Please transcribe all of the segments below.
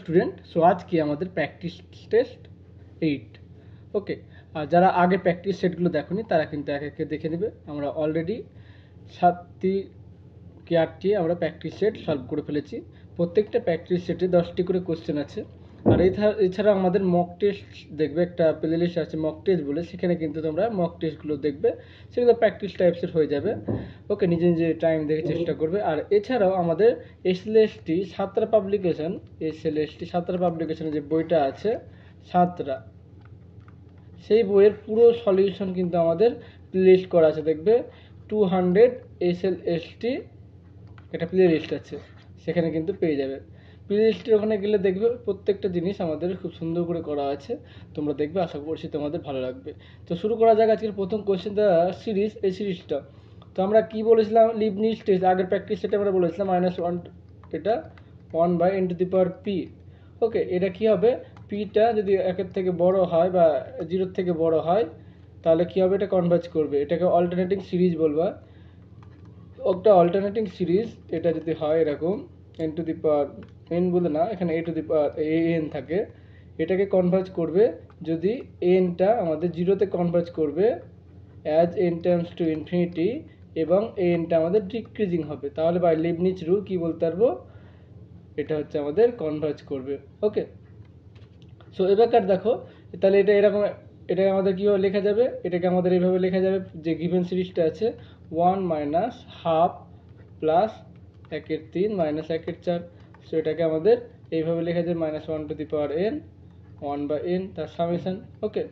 Student, so আজকে আমাদের practice test 8। ওকে, আর যারা আগে প্র্যাকটিস সেটগুলো দেখোনি তারা কিন্তু এক একে দেখে নেবে। আমরা অলরেডি 7টি কি 8টি আমরা প্র্যাকটিস সেট সলভ করে ফেলেছি। প্রত্যেকটা প্র্যাকটিস সেটে 10টি করে কোশ্চেন আছে। আর এছাড়া আমাদের মক টেস্ট দেখবে, একটা প্লে লিস্ট আছে মক টেস্ট বলে, সেখানে কিন্তু তোমরা মক টেস্টগুলো দেখবে, সেগুলো প্র্যাকটিস টাইপসের হয়ে যাবে। ওকে, নিজে নিজে টাইম দেখে চেষ্টা করবে। আর এছাড়াও আমাদের এসএলএসটি সাঁতরা পাবলিকেশনের যে বইটা আছে সাঁতরা, সেই বইয়ের পুরো সলিউশন কিন্তু আমাদের প্লে লিস্ট করা আছে। দেখবে 200 এসএলএসটি একটা প্লে লিস্ট আছে, সেখানে কিন্তু পেয়ে যাবে। প্লে লিস্টের ওখানে গেলে দেখবে প্রত্যেকটা জিনিস আমাদের খুব সুন্দর করে করা আছে, তোমরা দেখবে, আশা করছি তোমাদের ভালো লাগবে। তো শুরু করা যাক আজকের প্রথম কোয়েশ্চেন সিরিজ। এই সিরিজটা তো আমরা কি বলেছিলাম, লিবনিজ টেস্ট আগের প্র্যাকটিস সেটা আমরা বলেছিলাম -1, এটা 1/n⁻p। ওকে, এটা কি হবে, পিটা যদি 1-এর থেকে বড় হয় বা 0-এর থেকে বড় হয় তাহলে কি হবে, এটা কনভার্জ করবে, এটাকে অল্টারনেটিং সিরিজ বলবা। একটা অল্টারনেটিং সিরিজ এটা যদি হয় এরকম n বলে না, এখানে an থাকে, এটাকে কনভার্জ করবে যদি nটা আমাদের 0-তে কনভার্জ করবে as n Times to infinity, এবং nটা আমাদের ডিক্রিজিং হবে, তাহলে বাই লিবনিজ রুল কি বলতে পারবো, এটা হচ্ছে আমাদের কনভার্জ করবে। ওকে, সো এবার দেখো, তাহলে এটা এরকম, এটা আমাদের কীভাবে লেখা যাবে, এটাকে আমাদের এইভাবে লেখা যাবে, যে গিভেন সিরিজটা আছে 1 minus half plus 1/3 minus 1/4। So এটাকে আমাদের এইভাবে লেখা যায় -1n 1/n তার সামেশন। ওকে,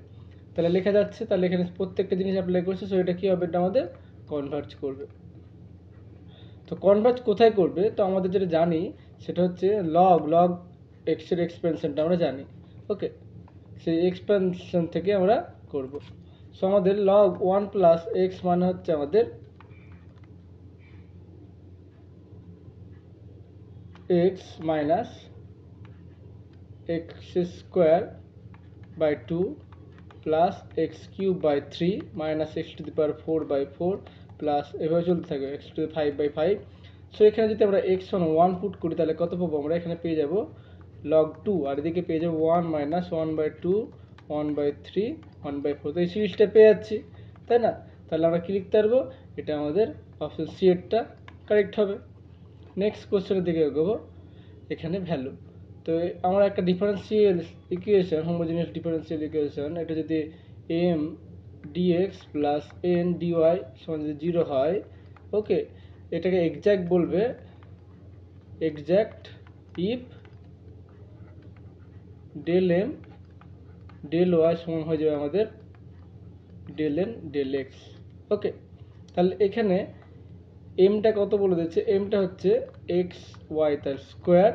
তাহলে লেখা যাচ্ছে, তাহলে এখানে প্রত্যেকটা জিনিস অ্যাপ্লাই করছে, সো এটা কী হবে, এটা আমাদের কনভার্জ করবে। তো কনভার্জ কোথায় করবে, তো আমাদের যেটা জানি সেটা হচ্ছে লগ এক্স এর এক্সপেনশনটা আমরা জানি। ওকে, সেই এক্সপেনশন থেকে আমরা করব। সো আমাদের log 1 প্লাস এক্স মানে হচ্ছে আমাদের x minus x square by 2 plus x cube by 3 minus x⁴/4 plus এভাবে চলতে থাকবে x⁵/5। সো এখানে যদি আমরা x1 পুট করি তাহলে কত পাবো, আমরা এখানে পেয়ে যাব log 2, আর এদিকে পেয়ে যাবো 1 মাইনাস 1/2 1/3 1/4। তো এই সিরিজটা পেয়ে যাচ্ছি, তাই না? তাহলে আমরা কি লিখতে পারবো, এটা আমাদের অপশন সি এরটা কারেক্ট হবে। নেক্সট কোশ্চেনের দিকে এগোবো। এখানে ভ্যালু, তো আমরা একটা differential equation, homogeneous differential equation, এটা যদি M d x plus N d y সমান যদি 0 হয়, ওকে, এটাকে এক্স্যাক্ট বলবে, exact if del M del y সমান হয়ে যাবে আমাদের del N del x. Okay, তাহলে এখানে এমটা কত বলে দিচ্ছে, এমটা হচ্ছে এক্স ওয়াই তার square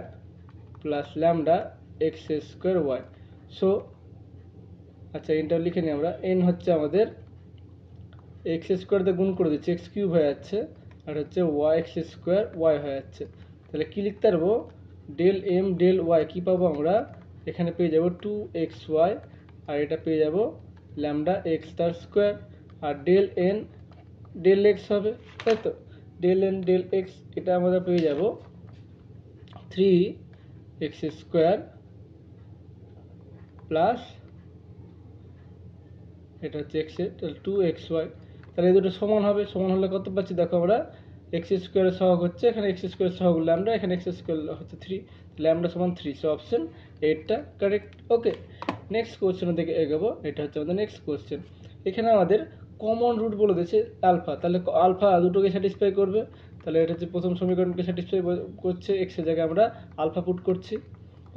plus lambda x square Y. So আচ্ছা, এনটা লিখে নিই আমরা, এন হচ্ছে আমাদের এক্স স্কোয়ারতে গুণ করে দিচ্ছে, এক্স কিউব হয়ে যাচ্ছে, আর হচ্ছে ওয়াই এক্স স্কোয়ার ওয়াই হয়ে যাচ্ছে। তাহলে কি লিখতে পারবো, ডেল এম ডেল ওয়াই কী পাবো আমরা, এখানে পেয়ে যাব 2xy, আর এটা পেয়ে যাব ল্যামডা এক্স তার স্কোয়ার, আর ডেল এন ডেল এক্স হবে, তাই তো, ডেল এন ডেল এক্স এটা আমরা পেয়ে যাব 3x² প্লাস এটা হচ্ছে এক্স এর, তাহলে 2xy। তাহলে এই দুটো সমান হবে, সমান হলে কত পাচ্ছি দেখো, আমরা x² এর সহগ হচ্ছে, এখানে x² এর সহগ ল্যামডা, এখানে x² হচ্ছে 3, ল্যামডা সমান 3। সো অপশন এইটটা কারেক্ট। ওকে, নেক্সট কোশ্চেনের দিকে এগোবো। এটা হচ্ছে আমাদের নেক্সট কোশ্চেন। এখানে আমাদের কমন রুট বলে দিয়েছে আলফা, তাহলে আলফা দুটোকে স্যাটিসফাই করবে, তাহলে এটা হচ্ছে প্রথম সমীকরণকে স্যাটিসফাই করছে, এক্স এর জায়গায় আমরা আলফা পুট করছি।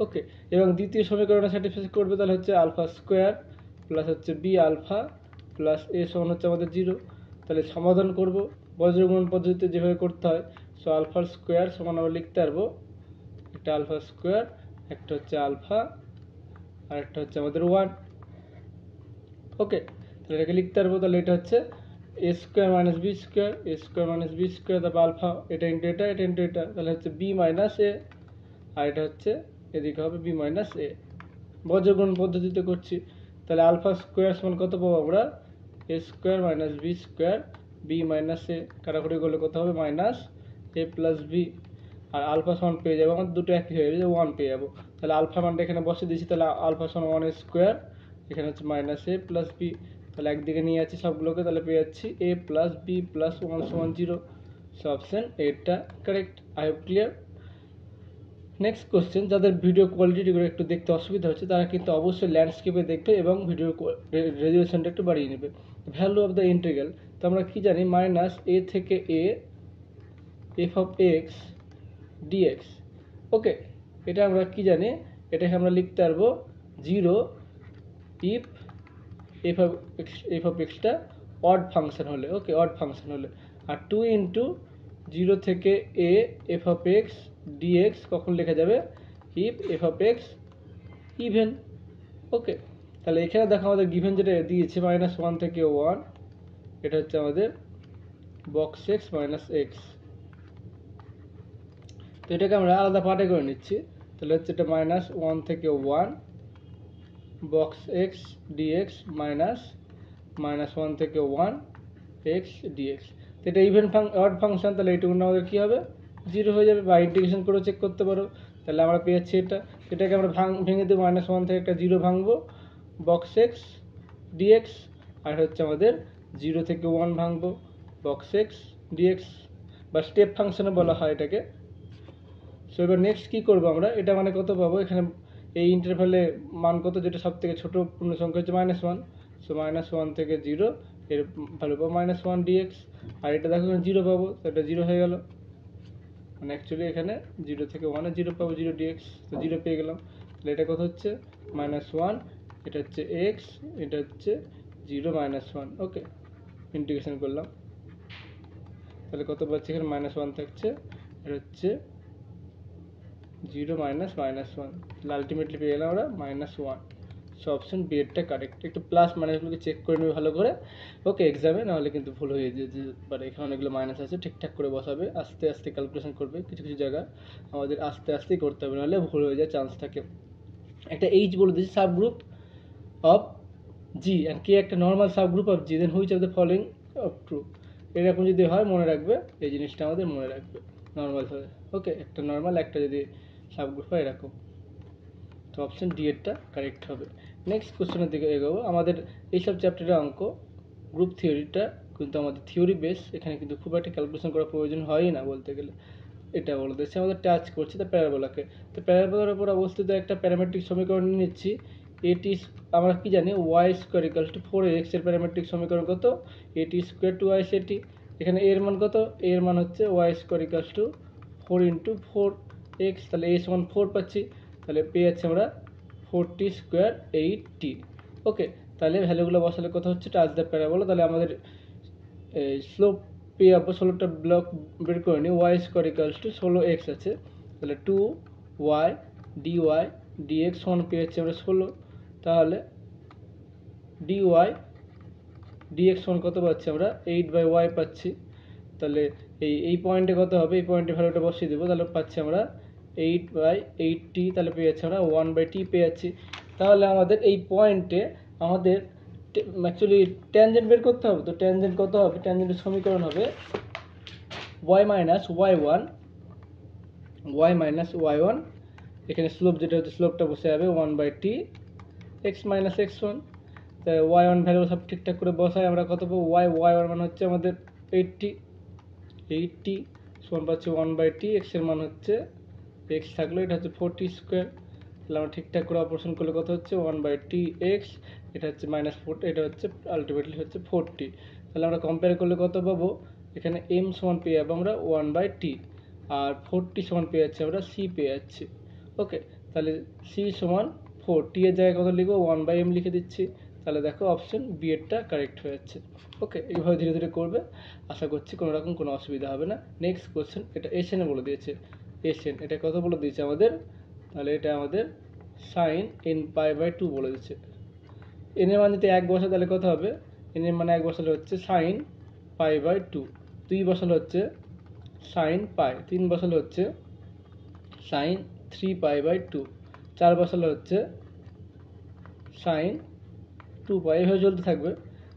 ওকে, এবং দ্বিতীয় সমীকরণে স্যাটিসফাই করবে, তাহলে হচ্ছে আলফা স্কোয়ার প্লাস হচ্ছে বি আলফা প্লাস এ সমান হচ্ছে আমাদের 0। তাহলে সমাধান করব বজ্রগুণন পদ্ধতিতে যেভাবে করতে হয়। সো আলফা স্কোয়ার সমান আমরা লিখতে পারবো, একটা আলফা স্কোয়ার, একটা হচ্ছে আলফা, আর একটা হচ্ছে আমাদের 1। ওকে, তাহলে এটাকে লিখতে পারবো, তাহলে এটা হচ্ছে এ স্কোয়ার মাইনাস বি স্কোয়ার, এ স্কোয়ার মাইনাস বি স্কোয়ার, তারপর আলফা, এটা ইন্টু এটা, এটা ইন্টু এটা, তাহলে হচ্ছে বি মাইনাস এ, আর এটা হচ্ছে এদিকে হবে বি মাইনাস এ। বজ্রগুণন পদ্ধতিতে করছি, তাহলে আলফা স্কোয়ার সমান কত পাবো আমরা, A square minus B square B minus A, কাটাকুটি করলে কত হবে, মাইনাস এ প্লাস বি, আর আলফা সমান পেয়ে যাবো আমাদের দুটো একই হয়ে যাবে, 1 পেয়ে যাবো। তাহলে আলফা মানটা এখানে বসিয়ে দিয়েছি, তাহলে আলফা সমান 1 স্কোয়ার, এখানে হচ্ছে মাইনাস এ প্লাস বি, তাহলে একদিকে নিয়ে যাচ্ছি সবগুলোকে, তাহলে পেয়ে যাচ্ছি এ প্লাস বি প্লাস 1 সমান 0। সো অপশন এটা correct. I hope clear. Next question, যাদের ভিডিও কোয়ালিটিগুলো একটু দেখতে অসুবিধা হচ্ছে তারা কিন্তু অবশ্যই ল্যান্ডস্কেপে দেখবে এবং ভিডিও রেজুলেশনটা একটু বাড়িয়ে নেবে। ভ্যালু অফ দ্য ইন্টিগ্রাল, তো আমরা কি জানি মাইনাস এ থেকে A F of X d x. Okay, এটা আমরা কি জানি, এটাকে আমরা লিখতে পারবো 0 ইফ এফ অফ এক্সটা অড ফাংশন হলে, ওকে অড ফাংশন হলে, আর 2 ইন্টু 0 থেকে A F of X d x কখন লেখা যাবে, if F of X even. Okay, তাহলে এখানে দেখো আমাদের গিভেন যেটা দিয়েছে -1 থেকে 1, এটা হচ্ছে আমাদের বক্স এক্স মাইনাস এক্স। তো এটাকে আমরা আলাদা পার্টে করে নিচ্ছি, তাহলে হচ্ছে এটা -1 থেকে 1 বক্স এক্স ডিএক্স মাইনাস -1 থেকে 1 এক্স ডিএক্স। তো এটা ইভেন অড ফাংশন, তাহলে এইটুকু আমাদের কী হবে 0 হয়ে যাবে, বা ইন্টিগ্রেশন করে চেক করতে পারো। তাহলে আমরা পেয়ে যাচ্ছি এটাকে আমরা ভেঙে দেবো, -1 থেকে একটা 0 ভাঙবো বক্স এক্স ডিএক্স, আর হচ্ছে আমাদের 0 থেকে 1 ভাঙবো বক্স এক্স ডিএক্স, বা স্টেপ ফাংশনে বলা হয় এটাকে। সো এবার নেক্সট কী করবো আমরা, এটা মানে কত পাবো, এখানে এই ইন্টারভ্যালে মান কত, যেটা সব থেকে ছোটো পূর্ণ সংখ্যা হচ্ছে -1, সো -1 থেকে 0 এর ভ্যালু পাবো -1 ডিএক্স, আর এটা দেখো এখানে 0 পাবো, তো এটা 0 হয়ে গেল, মানে অ্যাকচুয়ালি এখানে 0 থেকে 1 0 পাবো 0 ডিএক্স, তো 0 পেয়ে গেলাম। তাহলে এটা কত হচ্ছে -1, এটা হচ্ছে এক্স, এটা হচ্ছে 0 -1। ওকে, ইন্টিগ্রেশন করলাম, তাহলে কত পাচ্ছি এখানে -1 থাকছে, এটা হচ্ছে 0 -1, তাহলে আলটিমেটলি পেয়ে গেলাম আমরা -1। সো অপশন বি এরটা কারেক্ট। একটু প্লাস মাইনাসগুলোকে চেক করে নেবে ভালো করে, ওকে, এক্সামে, নাহলে কিন্তু ভুল হয়ে যেতে পারে। এখানে অনেকগুলো মাইনাস আছে, ঠিকঠাক করে বসাবে, আস্তে আস্তে ক্যালকুলেশন করবে, কিছু কিছু জায়গা আমাদের আস্তে আস্তেই করতে হবে, নাহলে ভুল হয়ে যাওয়ার চান্স থাকে। একটা এইচ বলে দিয়েছি subgroup of G and K একটা normal subgroup of G, then which of the following of true. এরকম যদি হয় মনে রাখবে, এই জিনিসটা আমাদের মনে রাখবে নর্মাল হবে। ওকে, একটা নর্মাল একটা যদি সাব গ্রুপ হয় এরকম, তো অপশন ডি এরটা কারেক্ট হবে। নেক্সট কোশ্চেনের দিকে এগোবো। আমাদের এইসব চ্যাপ্টারের অঙ্ক গ্রুপ থিওরিটা কিন্তু আমাদের থিওরি বেস, এখানে কিন্তু খুব একটা ক্যালকুলেশন করার প্রয়োজন হয়ই না বলতে গেলে। এটা বলে দিচ্ছে আমাদের টাচ করছে তো প্যারাবোলাকে, তো প্যারাবোলার উপর অবস্থিত একটা প্যারামেট্রিক সমীকরণ নিচ্ছি। এটি আমরা কি জানি Y square equals two 4x এর প্যারামেট্রিক সমীকরণ কত, এটি স্কোয়ার টু ওয়াই সেটি, এখানে এর মান কত, এর মান হচ্ছে Y square equals two 4 × 4x, তাহলে এ সমান 4 পাচ্ছি, তাহলে পেয়ে যাচ্ছে আমরা 40 স্কোয়ার 8t। ওকে, তাহলে ভ্যালুগুলো বসালে কত হচ্ছে টাচ দ্য প্যারাবোলা, তাহলে আমাদের স্লোপ পেয়ে যাবো 16টা ব্লক বের করে নিই, Y square equals two 16x আছে, তাহলে 2y dy dx সমান পেয়ে যাচ্ছে আমরা 16, তাহলে dy dx সমান কত পাচ্ছি আমরা 8/y পাচ্ছি, তাহলে এই পয়েন্টে কত হবে, এই পয়েন্টে ভ্যালুটা বসিয়ে দেবো, তাহলে পাচ্ছি আমরা 8/8t, তাহলে পেয়ে যাচ্ছি আমরা 1/t পেয়ে যাচ্ছি। তাহলে আমাদের এই পয়েন্টে আমাদের অ্যাকচুয়ালি ট্যানজেন্ট বের করতে হবে, তো ট্যানজেন্ট কত হবে, ট্যানজেন্টের সমীকরণ হবে y minus y1, এখানে স্লোপ যেটা হচ্ছে স্লোপটা বসে যাবে 1/t x minus x1, তাই y1 ভ্যালু সব ঠিকঠাক করে বসাই, আমরা কত পাবো y1 মান হচ্ছে আমাদের 80 সমান পাচ্ছি 1/t, x এর মান হচ্ছে x থাকলো, এটা হচ্ছে 40 স্কোয়ার, তাহলে আমরা ঠিকঠাক করে অপারেশন করলে কত হচ্ছে 1/t x, এটা হচ্ছে -4, এটা হচ্ছে আলটিমেটলি হচ্ছে 40, তাহলে আমরা কম্পেয়ার করলে কত পাবো, এখানে m সমান পেয়ে যাবো আমরা 1/t, আর 40 সমান পেয়ে যাচ্ছি আমরা c পেয়ে যাচ্ছি। ওকে, তাহলে c সমান 4, t এর জায়গায় কত লিখবো 1/m লিখে দিচ্ছি, তাহলে দেখো অপশন বি এরটা কারেক্ট হয়ে যাচ্ছে। ওকে, এইভাবে ধীরে ধীরে করবে, আশা করছি কোনো রকম কোনো অসুবিধা হবে না। নেক্সট কোশ্চেন, এটা এসএন বলে দিয়েছে, এসএন এটা কত বলে দিয়েছে আমাদের, তাহলে এটা আমাদের sin n π/2 বলে দিচ্ছে। এন এর মান যদি 1 বসে তাহলে কত হবে, এন এর মান 1 বসালে হচ্ছে sin π/2, 2 বসালে হচ্ছে sin π, 3 বসালে হচ্ছে sin 3π/2, 4 বসালে হচ্ছে sin 2π, এভাবে চলতে থাকবে।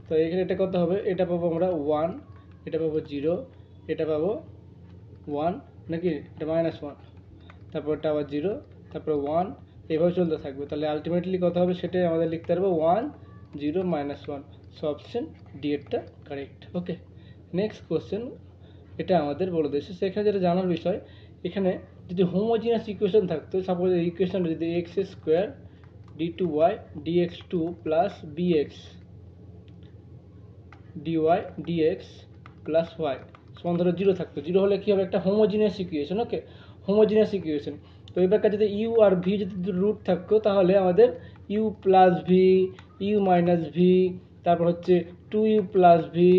তো এখানে এটা কত হবে, এটা পাবো আমরা 1, এটা পাবো 0, এটা পাবো 1 নাকি, এটা -1, তারপর এটা আবার 0, তারপর 1, এভাবে চলতে থাকবে। তাহলে আলটিমেটলি কত হবে সেটাই আমাদের লিখতে পারবো 1 0 -1। সো অপশন ডি এরটা কারেক্ট। ওকে, নেক্সট কোশ্চেন, এটা আমাদের বলে দিয়েছে। সেখানে যেটা জানার বিষয়, এখানে যদি হোমোজিনিয়াস ইকুয়েশন থাকতো, সাপোজ এই ইকুয়েশনটা যদি x square d2y dx2 plus bx dy dx plus y সমান ধরো 0 থাকতো। 0 হলে কি হবে, একটা homogeneous equation. Okay, homogeneous equation. তো এবার যদি ইউ আর ভি যদি রুট থাকতো, তাহলে আমাদের u plus v, u minus v, তারপর হচ্ছে 2u প্লাস ভি,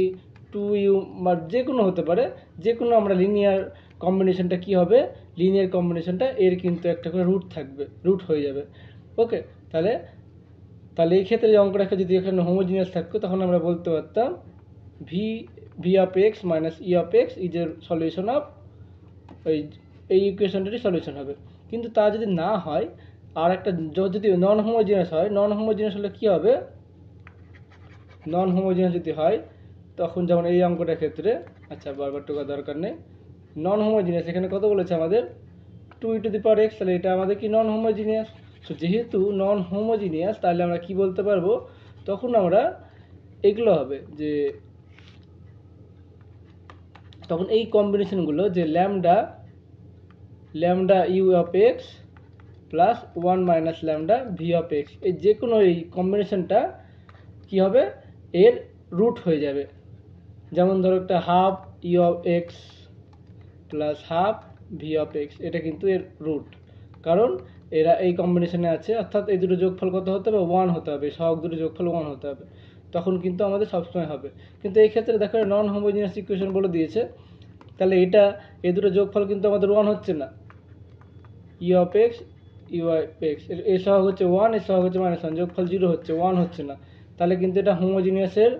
2u বা যে কোনো হতে পারে, যে কোনো আমরা লিনিয়ার কম্বিনেশনটা কি হবে, লিনিয়ার কম্বিনেশনটা এর কিন্তু একটা করে রুট থাকবে, রুট হয়ে যাবে। ওকে, তাহলে এই ক্ষেত্রে যে অঙ্কটা যদি এখানে হোমোজিনিয়াস থাকতো, তখন আমরা বলতে পারতাম V of x minus E of x is এর সলিউশন অফ এই ইকুয়েশনটারই সলিউশন হবে। কিন্তু তা যদি না হয়, আর একটা যদি নন হোমোজিনিয়াস হয়, নন হোমোজিনিয়াস হলে কি হবে, নন হোমোজিনিয়াস যদি হয় তখন যেমন এই অঙ্কটার ক্ষেত্রে, আচ্ছা বারবার টোকা দরকার নেই, নন হোমোজিনিয়াস এখানে কত বলেছে আমাদের 2e⁻x, তাহলে এটা আমাদের কি নন হোমোজিনিয়াস। সো যেহেতু নন হোমোজিনিয়াস, তাহলে আমরা কি বলতে পারবো, তখন আমরা এগুলো হবে যে তখন এই কম্বিনেশনগুলো যে lambda you of x plus 1 minus lambda V of x, এই যে কোনো এই কম্বিনেশনটা কি হবে, এর রুট হয়ে যাবে। যেমন ধরো একটা half E of x plus half V of x, এটা কিন্তু এর রুট, কারণ এরা এই কম্বিনেশনে আছে, অর্থাৎ এই দুটো যোগফল কত হতে হবে, 1 হতে হবে, সহগ দুটো যোগফল 1 হতে হবে, তখন কিন্তু আমাদের সবসময় হবে। কিন্তু এই ক্ষেত্রে দেখো নন হোমোজিনিয়াস ইকুয়েশন বলে দিয়েছে, তাহলে এটা এই দুটো যোগফল কিন্তু আমাদের 1 হচ্ছে না, e of x u of x এর সহগ হচ্ছে 1, এর সহগ হচ্ছে -1, যোগফল 0 হচ্ছে, 1 হচ্ছে না, তাহলে কিন্তু এটা হোমোজিনিয়াসের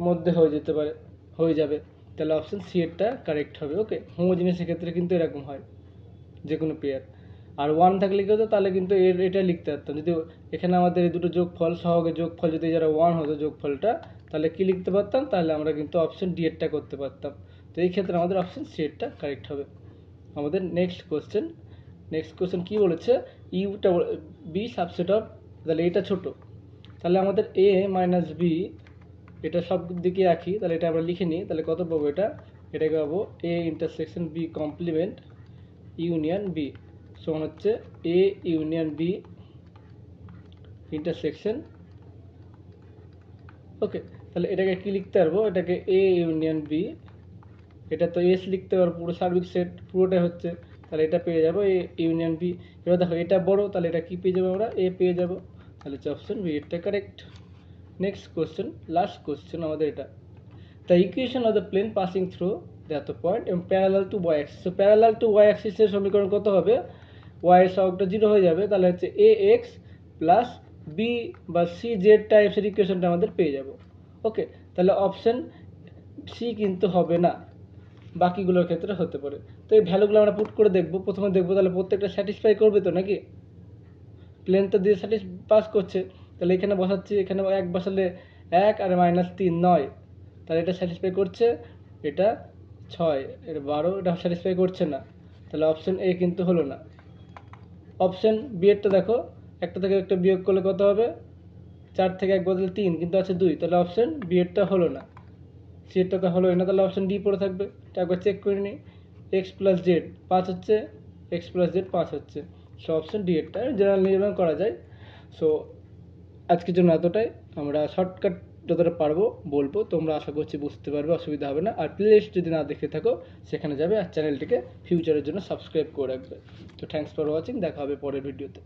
মধ্যে হয়ে যাবে। তাহলে অপশন সি এরটা কারেক্ট হবে। ওকে, হোমোজিনিয়াসের ক্ষেত্রে কিন্তু এরকম হয় যে কোনো পেয়ার। আর 1 থাকলে কি হতো, তাহলে কিন্তু এটা লিখতে পারতাম, যদি এখানে আমাদের এই দুটো যোগফল সহগের যোগফল যদি যারা 1 হতো যোগফলটা, তাহলে কি লিখতে পারতাম, তাহলে আমরা কিন্তু অপশন ডি এরটা করতে পারতাম। তো এই ক্ষেত্রে আমাদের অপশন সি এরটা কারেক্ট হবে। আমাদের নেক্সট কোশ্চেন কি বলেছে, ইউটা বি সাবসেট অফ, তাহলে এটা ছোট, তাহলে আমাদের এ মাইনাস বি, এটা সব দিকে রাখি, তাহলে এটা আমরা লিখে নিই, তাহলে কত পাবো, এটাকে পাবো A intersection B complement union B সমান হচ্ছে A union B intersection. Okay, তাহলে এটাকে কি লিখতে পারবো, এটাকে এ ইউনিয়ন বি, এটা তো এস লিখতে পারবো, পুরো সার্বিক সেট পুরোটাই হচ্ছে, তাহলে এটা পেয়ে যাবো এ ইউনিয়ন বি। এবার দেখো এটা বড়, তাহলে এটা কি পেয়ে যাবো, আমরা এ পেয়ে যাবো, তাহলে অপশন বি এটা correct. Next question, last question আমাদের এটা, the equation of the plane passing through the point এবং parallel to y axis। so parallel to y axis এর সমীকরণ কত হবে, y এর সহগটা 0 হয়ে যাবে, তাহলে হচ্ছে ax প্লাস b বা cz টাইপসের ইকুয়েশনটা আমাদের পেয়ে যাব। ওকে, তাহলে অপশন সি কিন্তু হবে না, বাকিগুলোর ক্ষেত্রে হতে পারে। তো এই ভ্যালুগুলো আমরা পুট করে দেখবো, প্রথমে দেখবো তাহলে প্রত্যেকটা স্যাটিসফাই করবে তো নাকি, প্লেন তো দিয়ে পাস করছে, তাহলে এখানে বসাচ্ছি, এখানে 1 বসালে 1 আর -3 9, তাহলে এটা স্যাটিসফাই করছে, এটা 6 এটা 12, এটা স্যাটিসফাই করছে না, তাহলে অপশন এ কিন্তু হলো না। অপশন বি এরটা দেখো, একটা থেকে একটা বিয়োগ করলে কত হবে, 4 থেকে 1 বদলে 3, কিন্তু আছে 2, তাহলে অপশন বি এরটা হলো না, সি এরটা তো হলোই না, তাহলে অপশন ডি পড়ে থাকবে। এটা একবার চেক করে নিই, এক্স প্লাস জেড 5 হচ্ছে, এক্স প্লাস জেড 5 হচ্ছে, সো অপশন ডি এরটা জেনারেল নির্মাণ করা যায়। সো আজকের জন্য এতটাই, আমরা শর্টকাট যতটা পারবো বলবো, তোমরা আশা করছি বুঝতে পারবে, অসুবিধা হবে না। আর প্লেলিস্ট যদি না দেখে থাকো সেখানে যাবে, আর চ্যানেলটিকে ফিউচারের জন্য সাবস্ক্রাইব করে রাখবে। তো থ্যাঙ্কস ফর ওয়াচিং, দেখা হবে পরের ভিডিওতে।